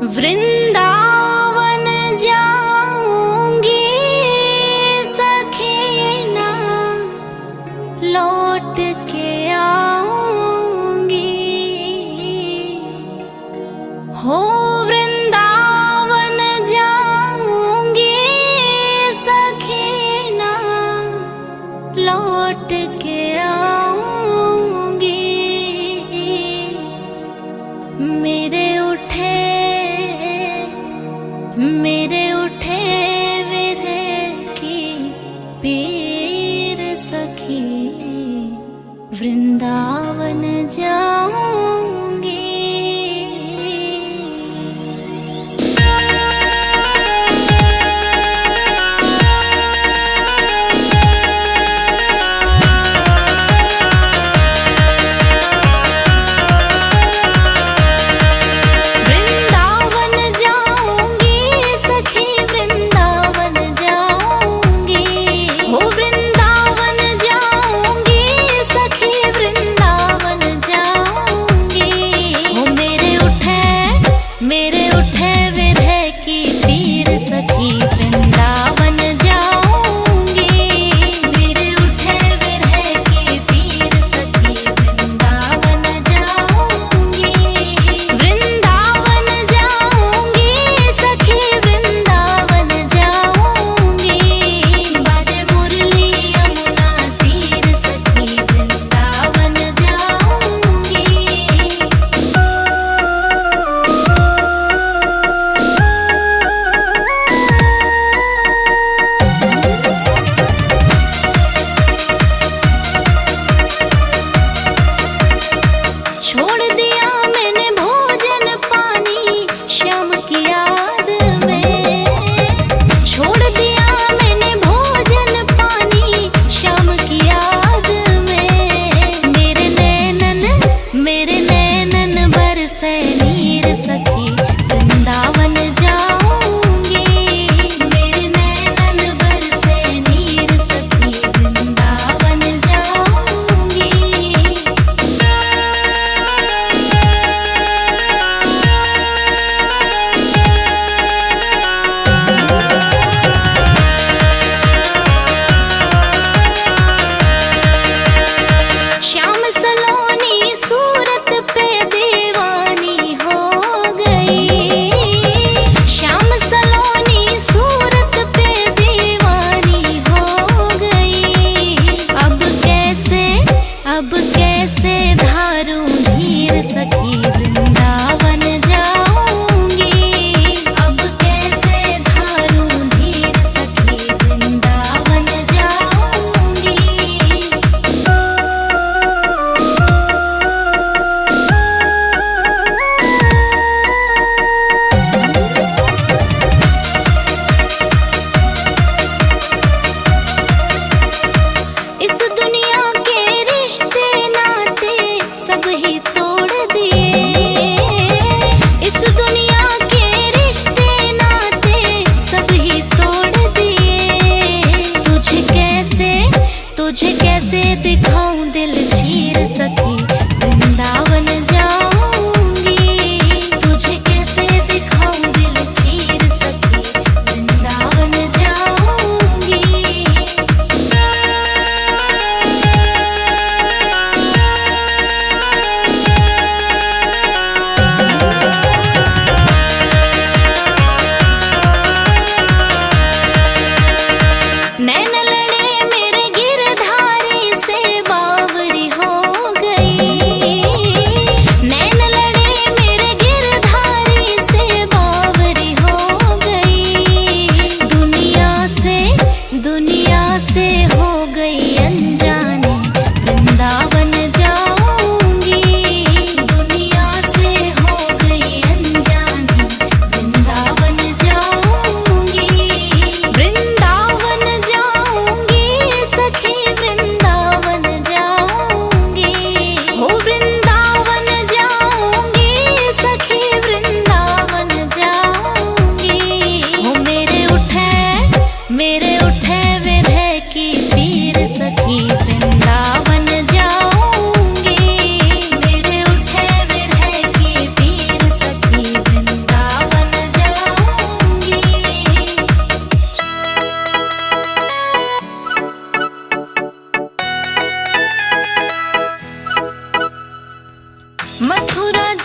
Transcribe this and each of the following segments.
वृंदावन जाऊंगी सखी ना लौट के आऊंगी। हो वृंदावन जाऊंगी सखी ना लौट के आऊंगी। मेरे उठे विरह की पीर सखी वृंदावन जाऊंगी।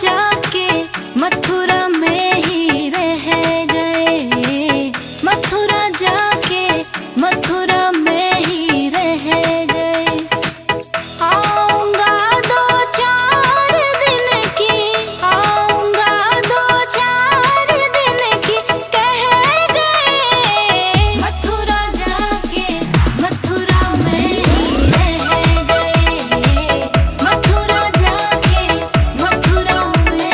जाके मथुरा में ही रह गए, मथुरा जाके मथुरा में ही रह गए। आऊंगा दो चार दिन की, आऊंगा दो चार दिन की कह गए, मथुरा जाके मथुरा में ही रह गए, मथुरा जाके मथुरा में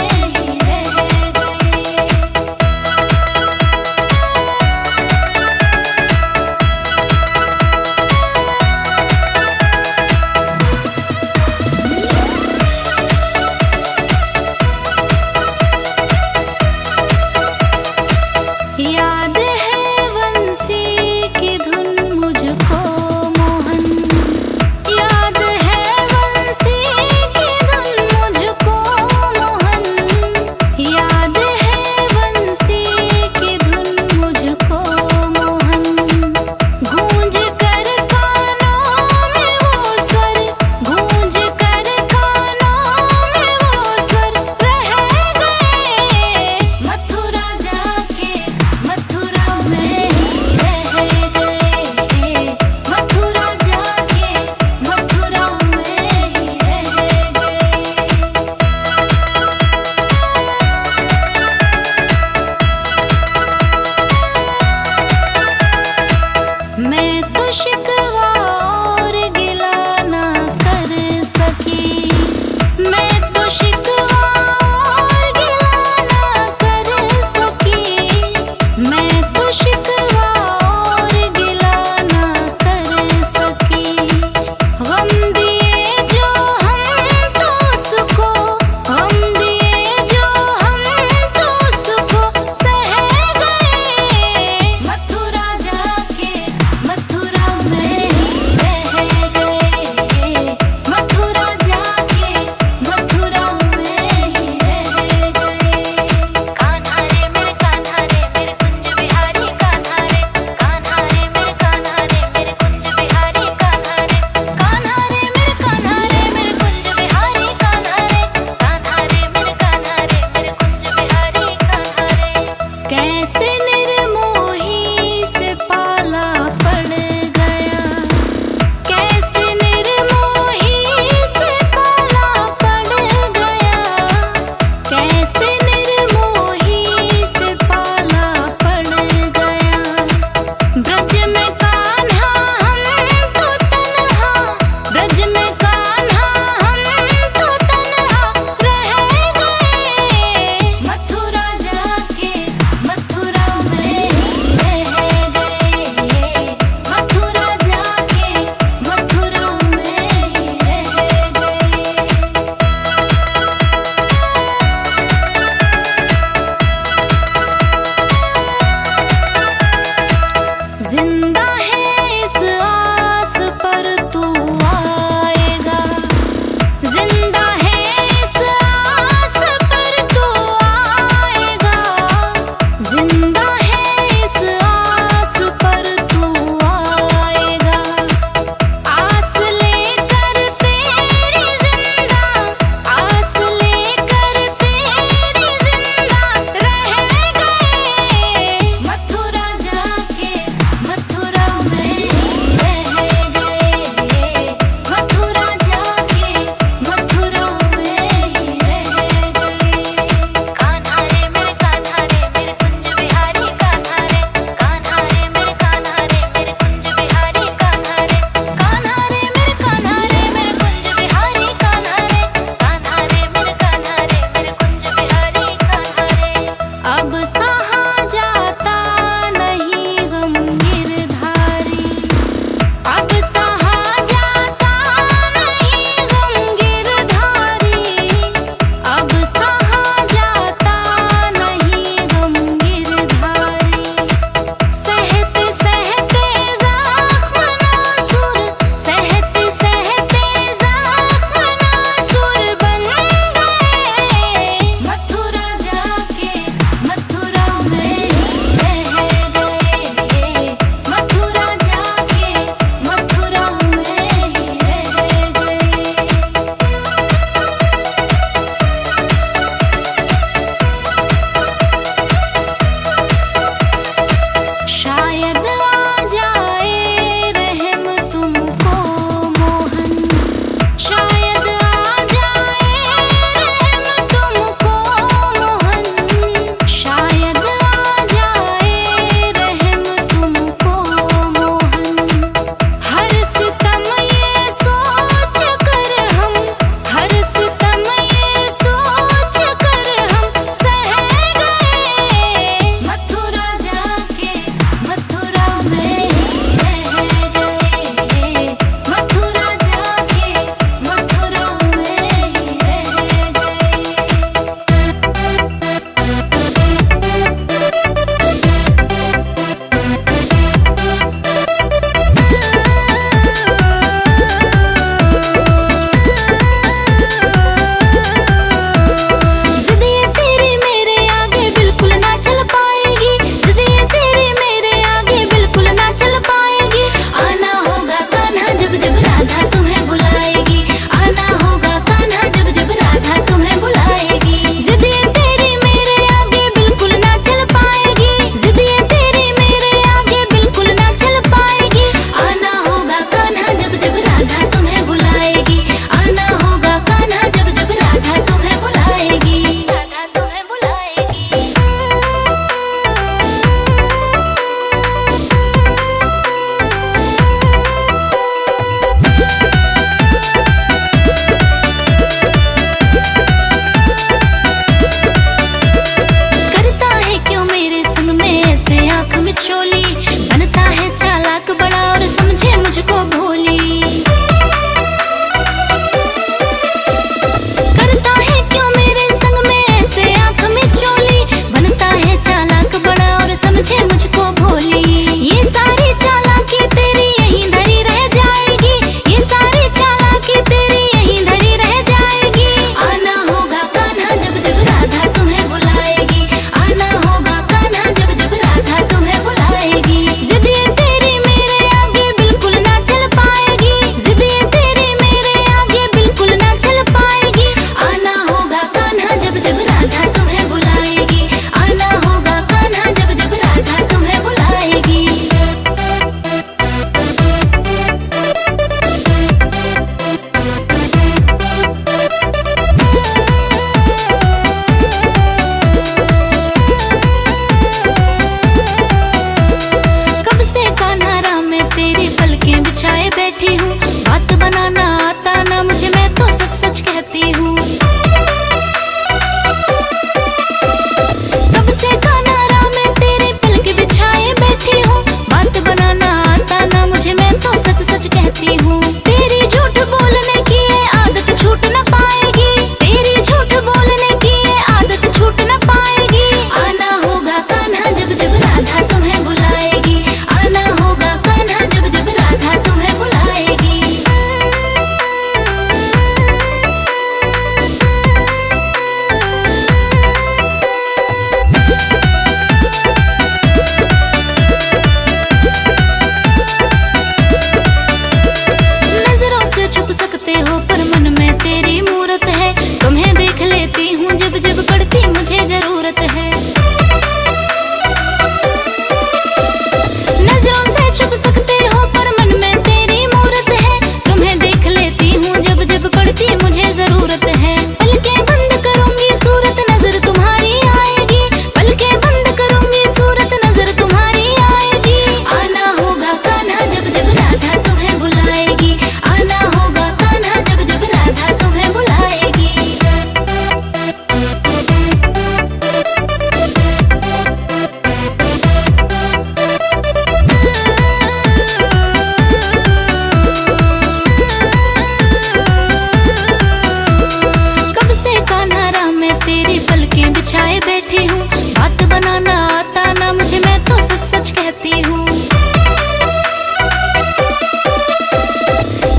बिछाए बैठी हूँ, बात बनाना आता ना मुझे, मैं तो सच सच कहती हूँ।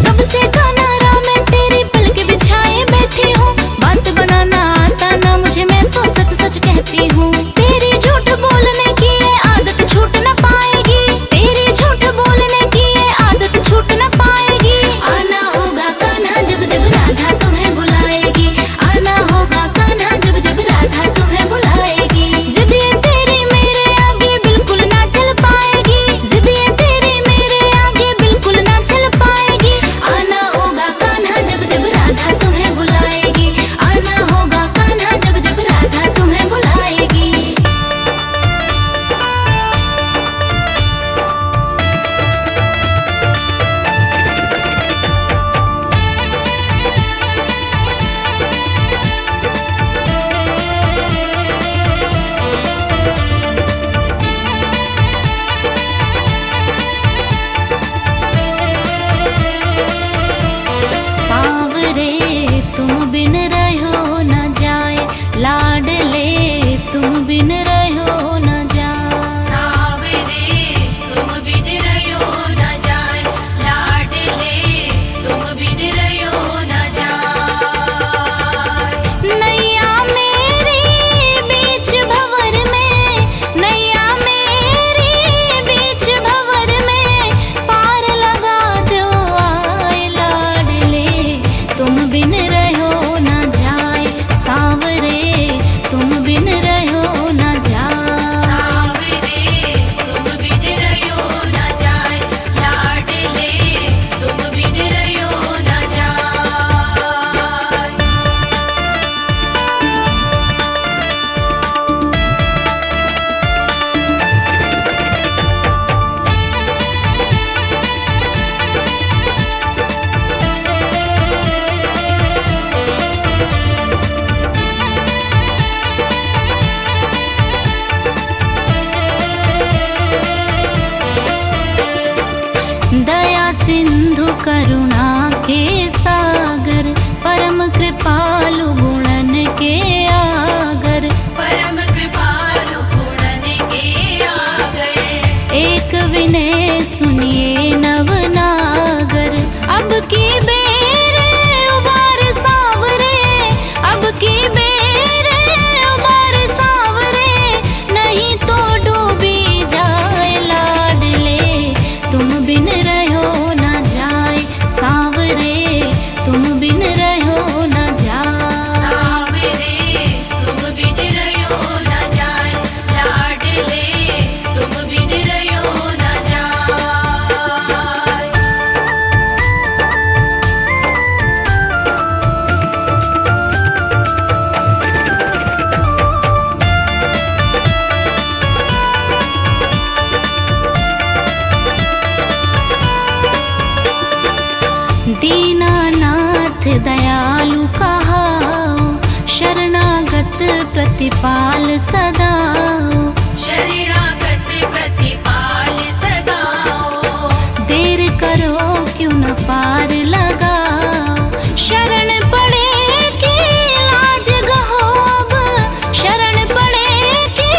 कब से गाना रा मैं तेरी पलके बिछाए बैठी हूँ, बात बनाना आता ना मुझे, मैं तो सच सच कहती हूँ। तेरी झूठ बोलने की ये आदत छूट न पाएगी, तेरी झूठ बोलने की ये आदत छूट न पाएगी। आना होगा कान्हा जब जब राधा तुम्हें बुलाएगी, आना होगा कान्हा जब जब राधा तुम्हें बुलाएगी। जिद्दियां तेरी मेरे आगे बिल्कुल ना चल पाएगी, जिद्दियां तेरी मेरे आगे बिल्कुल ना चल पाएगी। आना होगा कान्हा जब जब राधा तुम्हें बुलाएगी, आना होगा कान्हा जब जब राधा तुम्हें बुलाएगी। सांवरे तुम बिन रहो न जाए, लाडले तुम बिन रहो न जाए। सांवरे तुम बिन रहो न जाए, लाडले तुम बिन रहो न जाए। नैया मेरी बीच भंवर में, नैया मेरी बीच भंवर में, पार लगा दो आए लाडले तुम बिन रहो न जाए। सांवरे तुम बिन रहो न जाए। सांवरे तुम बिन रहो न जाए, लाडले तुम बिन रहो न जाए। दया सिंधु करुणा के सागर, परम कृपालु गुणन के आगर। परम कृपालु गुणन के आगर, एक विनय सुनिए नवनागर, अब की बेरे उबार सांवरे, अब की बेरे उबार सांवरे, नहीं तो डूबी जाए लाडले तुम बिन रहो न जाए। सांवरे तुम बिन रहो न जाए। सांवरे तुम बिन रहो न जाए, लाडले तुम बिन रहो न जाए। दीनानाथ दयालु कहाओ, शरणागत प्रतिपाल सदाओ। शरणागत प्रतिपाल सदाओ, देर करो क्यों न पार लगाओ, शरण पड़े की लाज गहोब, शरण पड़े की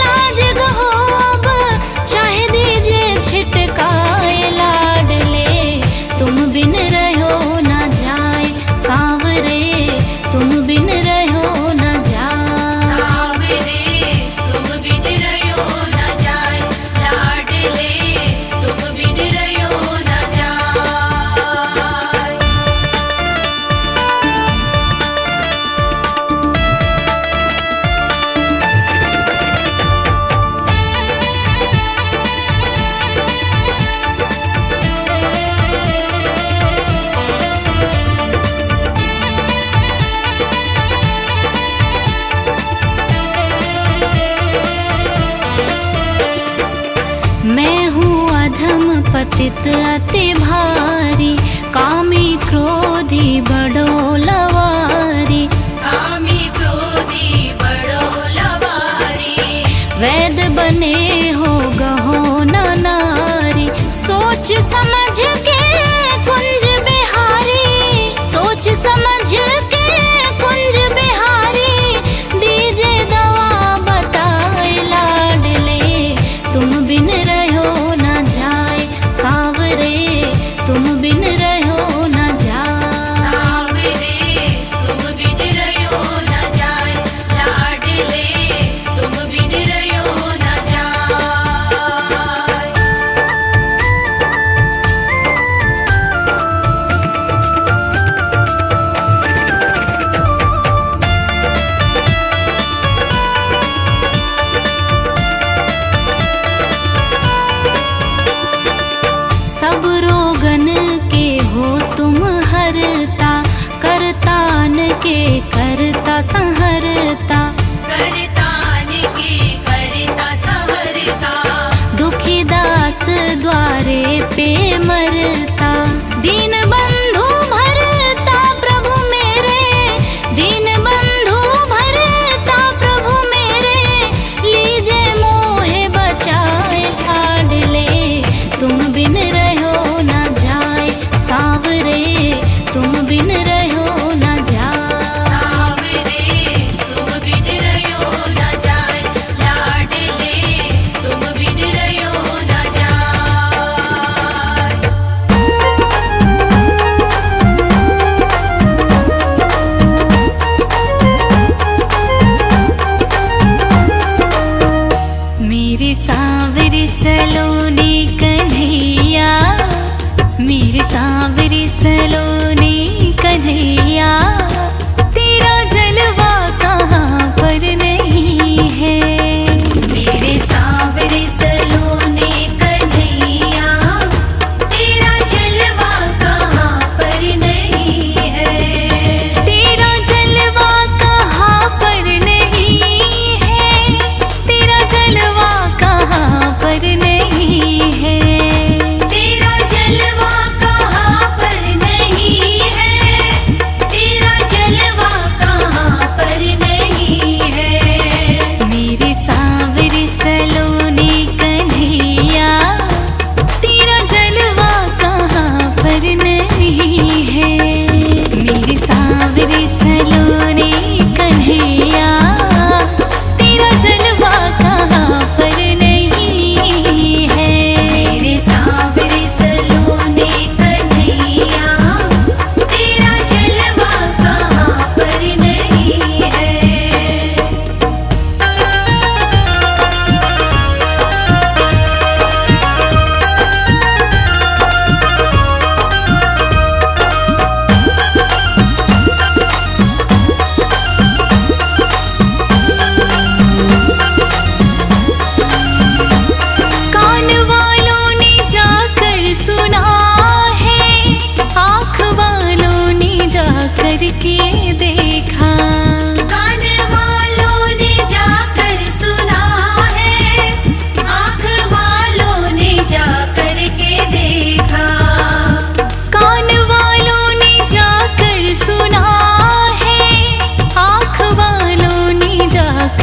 लाज गहोब, चाहे दीजिए छिटकाए लाडले तुम बिन रहो न जाए। सांवरे तुम बिन रहो न जाए। सांवरे तुम बिन रहो न जाए, लाडले तुम बिन रहो न जाए। मैं हूँ अधम पतित अति भारी, कामी क्रोधी बड़ो लवारी। कामी क्रोधी बड़ो लवारी, वैद बने हो गहो न नारी, सोच समझ के कुंज बिहारी, सोच समझ के कुंज बिहारी, दीजे दो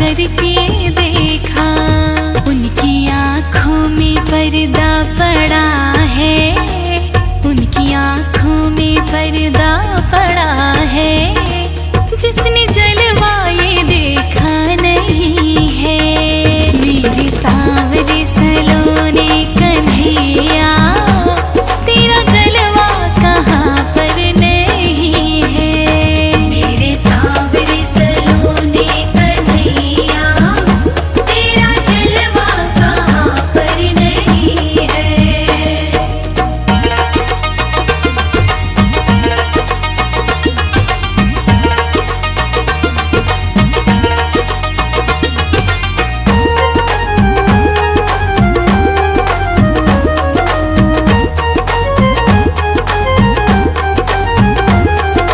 करके देखा, उनकी आँखों में पर्दा पड़ा है, उनकी आँखों में पर्दा पड़ा है। जिसने जलवा ये देखा नहीं है, मेरे सांवरे सलोने कन्हैया, तेरा जलवा कहाँ पर नहीं है। मेरे सांवरे सलोने कन्हैया, तेरा जलवा कहाँ पर नहीं है।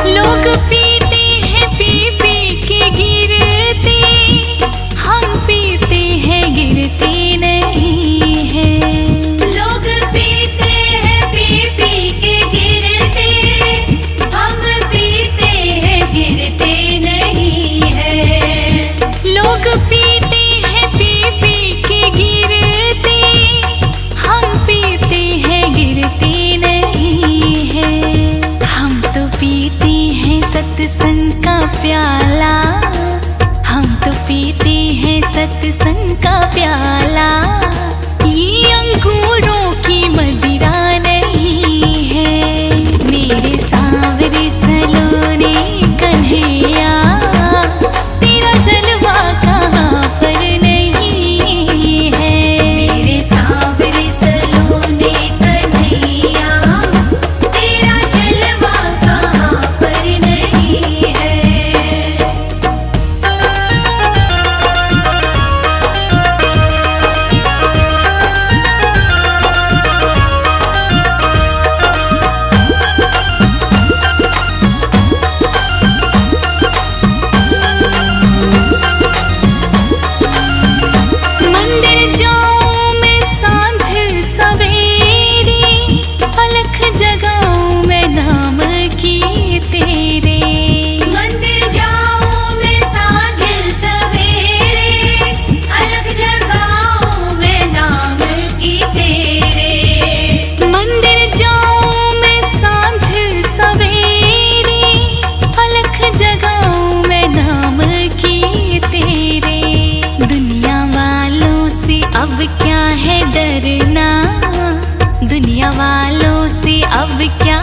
लोग पीते हैं पी पी के गिरते, हम पीते हैं गिरते नहीं हैं। लोग पीते हैं पी पी के गिरते, हम पीते हैं गिरते नहीं हैं। लोग पीते हैं पी पी के गिरते, हम पीते हैं गिरते नहीं हैं। हम तो पीते हैं सत्संग का प्याला, हम तो पीते हैं सत्संग का प्याला। ये अंगूरों की मदिरा नहीं है, मेरे सांवरे सलोने कन्हैया, तेरा जलवा कहाँ पर नहीं है। मेरे सांवरे सलोने कन्हैया, तेरा जलवा कहाँ पर नहीं है। मंदिर जाऊं मैं सांझ सवेरे, अलख जगाऊं मैं नाम की तेरे। मंदिर जाऊं मैं साँझ सवेरे, अलग जगाऊं मैं नाम की तेरे। मंदिर जाऊं मैं सांझ सवेरे, अलख जगाऊं मैं नाम की तेरे। दुनिया वालों से अब क्या है डरना, दुनिया वालों से अब क्या